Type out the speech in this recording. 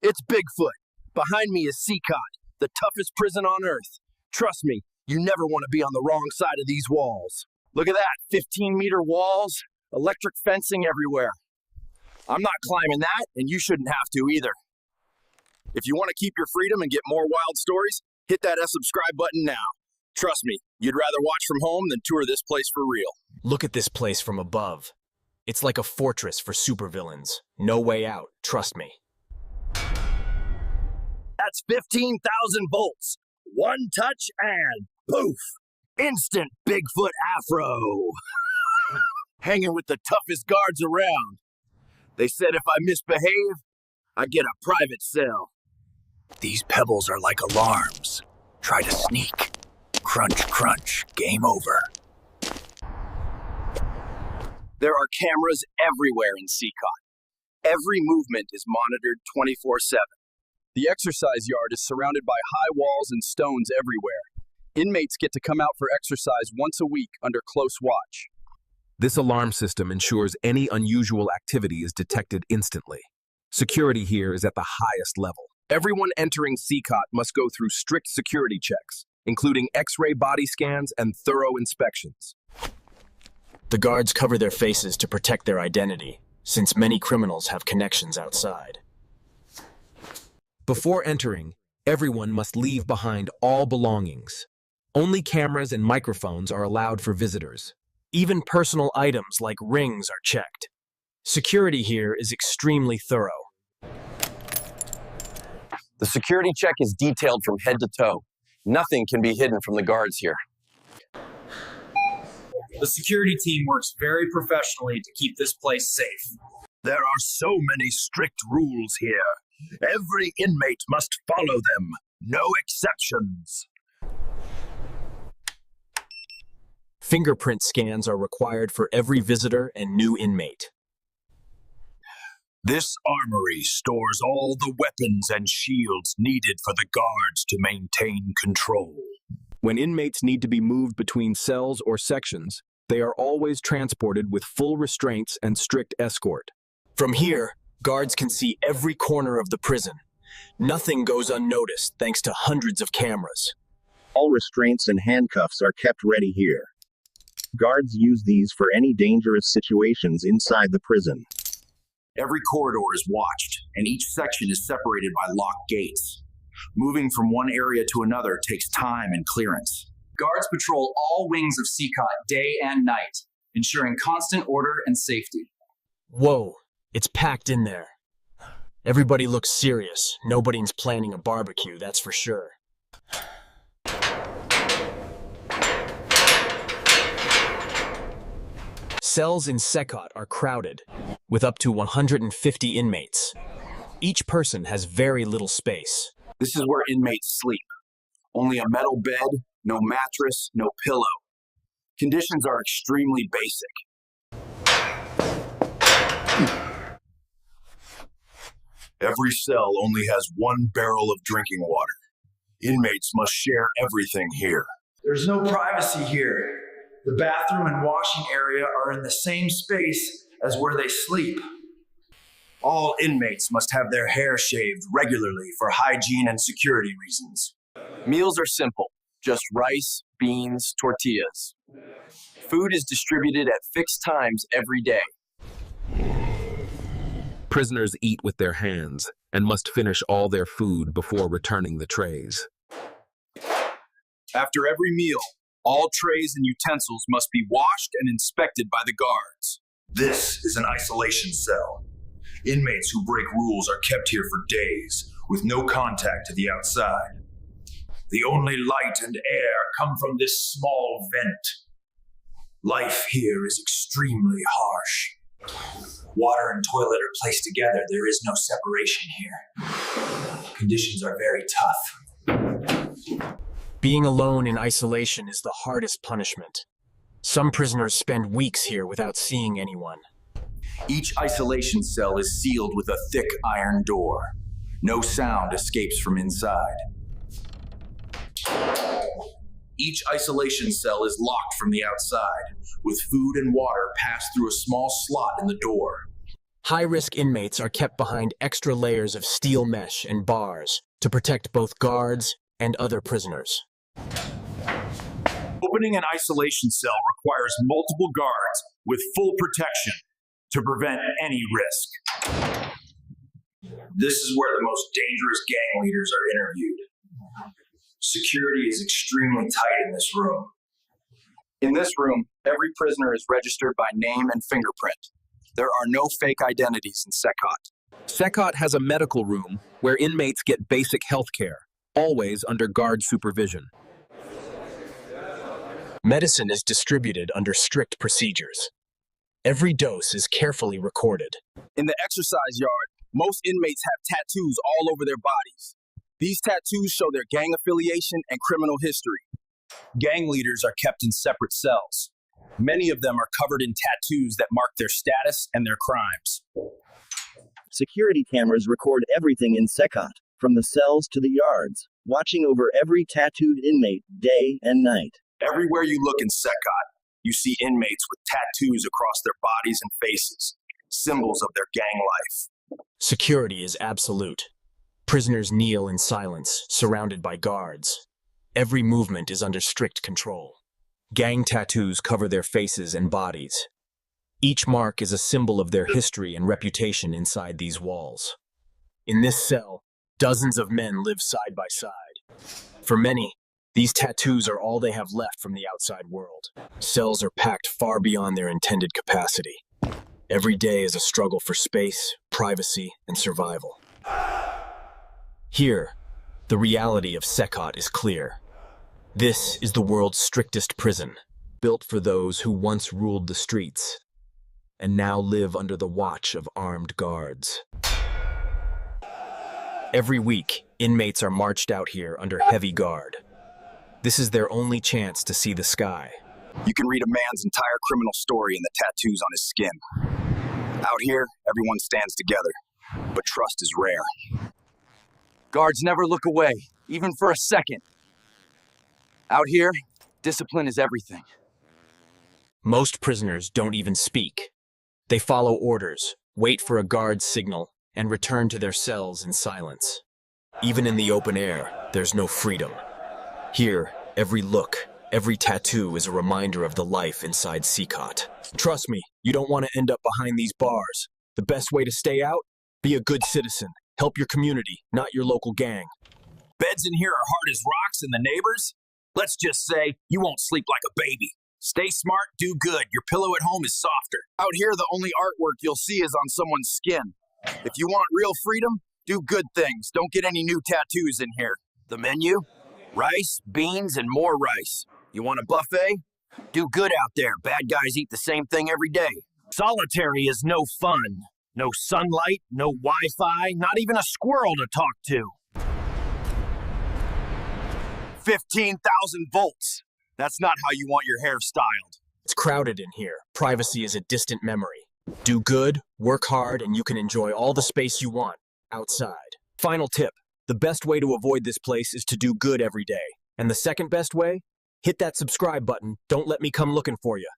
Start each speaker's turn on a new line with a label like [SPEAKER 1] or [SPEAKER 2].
[SPEAKER 1] It's Bigfoot. Behind me is CECOT, the toughest prison on Earth. Trust me, you never want to be on the wrong side of these walls. Look at that, 15-meter walls, electric fencing everywhere. I'm not climbing that, and you shouldn't have to either. If you want to keep your freedom and get more wild stories, hit that subscribe button now. Trust me, you'd rather watch from home than tour this place for real.
[SPEAKER 2] Look at this place from above. It's like a fortress for supervillains. No way out, trust me.
[SPEAKER 1] That's 15,000 volts. One touch and poof, instant Bigfoot afro. Hanging with the toughest guards around. They said if I misbehave, I get a private cell. These pebbles are like alarms. Try to sneak. Crunch, crunch, game over. There are cameras everywhere in CECOT. Every movement is monitored 24/7. The exercise yard is surrounded by high walls and stones everywhere. Inmates get to come out for exercise once a week under close watch.
[SPEAKER 3] This alarm system ensures any unusual activity is detected instantly. Security here is at the highest level. Everyone entering CECOT must go through strict security checks, including X-ray body scans and thorough inspections.
[SPEAKER 2] The guards cover their faces to protect their identity, since many criminals have connections outside.
[SPEAKER 3] Before entering, everyone must leave behind all belongings. Only cameras and microphones are allowed for visitors.
[SPEAKER 2] Even personal items like rings are checked. Security here is extremely thorough.
[SPEAKER 1] The security check is detailed from head to toe. Nothing can be hidden from the guards here.
[SPEAKER 4] The security team works very professionally to keep this place safe.
[SPEAKER 1] There are so many strict rules here. Every inmate must follow them. No exceptions.
[SPEAKER 2] Fingerprint scans are required for every visitor and new inmate.
[SPEAKER 1] This armory stores all the weapons and shields needed for the guards to maintain control.
[SPEAKER 3] When inmates need to be moved between cells or sections, they are always transported with full restraints and strict escort.
[SPEAKER 2] From here, guards can see every corner of the prison. Nothing goes unnoticed thanks to hundreds of cameras.
[SPEAKER 5] All restraints and handcuffs are kept ready here. Guards use these for any dangerous situations inside the prison.
[SPEAKER 6] Every corridor is watched, and each section is separated by locked gates. Moving from one area to another takes time and clearance.
[SPEAKER 4] Guards patrol all wings of CECOT day and night, ensuring constant order and safety.
[SPEAKER 2] Whoa, it's packed in there. Everybody looks serious. Nobody's planning a barbecue, that's for sure. Cells in CECOT are crowded, with up to 150 inmates. Each person has very little space.
[SPEAKER 6] This is where inmates sleep. Only a metal bed, no mattress, no pillow. Conditions are extremely basic.
[SPEAKER 1] Every cell only has one barrel of drinking water. Inmates must share everything here.
[SPEAKER 4] There's no privacy here. The bathroom and washing area are in the same space as where they sleep.
[SPEAKER 6] All inmates must have their hair shaved regularly for hygiene and security reasons.
[SPEAKER 1] Meals are simple, just rice, beans, tortillas. Food is distributed at fixed times every day.
[SPEAKER 3] Prisoners eat with their hands and must finish all their food before returning the trays.
[SPEAKER 6] After every meal, all trays and utensils must be washed and inspected by the guards.
[SPEAKER 7] This is an isolation cell. Inmates who break rules are kept here for days, with no contact to the outside. The only light and air come from this small vent. Life here is extremely harsh. Water and toilet are placed together. There is no separation here. Conditions are very tough.
[SPEAKER 2] Being alone in isolation is the hardest punishment. Some prisoners spend weeks here without seeing anyone.
[SPEAKER 6] Each isolation cell is sealed with a thick iron door. No sound escapes from inside. Each isolation cell is locked from the outside, with food and water passed through a small slot in the door.
[SPEAKER 2] High-risk inmates are kept behind extra layers of steel mesh and bars to protect both guards and other prisoners.
[SPEAKER 7] Opening an isolation cell requires multiple guards with full protection to prevent any risk. This is where the most dangerous gang leaders are interviewed. Security is extremely tight in this room.
[SPEAKER 6] In this room, every prisoner is registered by name and fingerprint. There are no fake identities in CECOT.
[SPEAKER 3] CECOT has a medical room where inmates get basic health care, always under guard supervision.
[SPEAKER 2] Medicine is distributed under strict procedures. Every dose is carefully recorded.
[SPEAKER 1] In the exercise yard, most inmates have tattoos all over their bodies. These tattoos show their gang affiliation and criminal history.
[SPEAKER 4] Gang leaders are kept in separate cells. Many of them are covered in tattoos that mark their status and their crimes.
[SPEAKER 5] Security cameras record everything in CECOT, from the cells to the yards, watching over every tattooed inmate, day and night.
[SPEAKER 6] Everywhere you look in CECOT, you see inmates with tattoos across their bodies and faces, symbols of their gang life.
[SPEAKER 2] Security is absolute. Prisoners kneel in silence, surrounded by guards. Every movement is under strict control. Gang tattoos cover their faces and bodies. Each mark is a symbol of their history and reputation inside these walls. In this cell, dozens of men live side by side. For many, these tattoos are all they have left from the outside world. Cells are packed far beyond their intended capacity. Every day is a struggle for space, privacy, and survival. Here, the reality of CECOT is clear. This is the world's strictest prison, built for those who once ruled the streets and now live under the watch of armed guards. Every week, inmates are marched out here under heavy guard. This is their only chance to see the sky.
[SPEAKER 6] You can read a man's entire criminal story in the tattoos on his skin. Out here, everyone stands together, but trust is rare.
[SPEAKER 1] Guards never look away, even for a second. Out here, discipline is everything.
[SPEAKER 2] Most prisoners don't even speak. They follow orders, wait for a guard's signal, and return to their cells in silence. Even in the open air, there's no freedom. Here, every look, every tattoo is a reminder of the life inside CECOT. Trust me, you don't want to end up behind these bars. The best way to stay out? Be a good citizen. Help your community, not your local gang.
[SPEAKER 4] Beds in here are hard as rocks, and the neighbors? Let's just say you won't sleep like a baby. Stay smart, do good. Your pillow at home is softer.
[SPEAKER 1] Out here, the only artwork you'll see is on someone's skin. If you want real freedom, do good things. Don't get any new tattoos in here. The menu? Rice, beans, and more rice. You want a buffet? Do good out there. Bad guys eat the same thing every day. Solitary is no fun. No sunlight, no Wi-Fi, not even a squirrel to talk to. 15,000 volts. That's not how you want your hair styled.
[SPEAKER 2] It's crowded in here. Privacy is a distant memory. Do good, work hard, and you can enjoy all the space you want outside. Final tip. The best way to avoid this place is to do good every day. And the second best way? Hit that subscribe button. Don't let me come looking for you.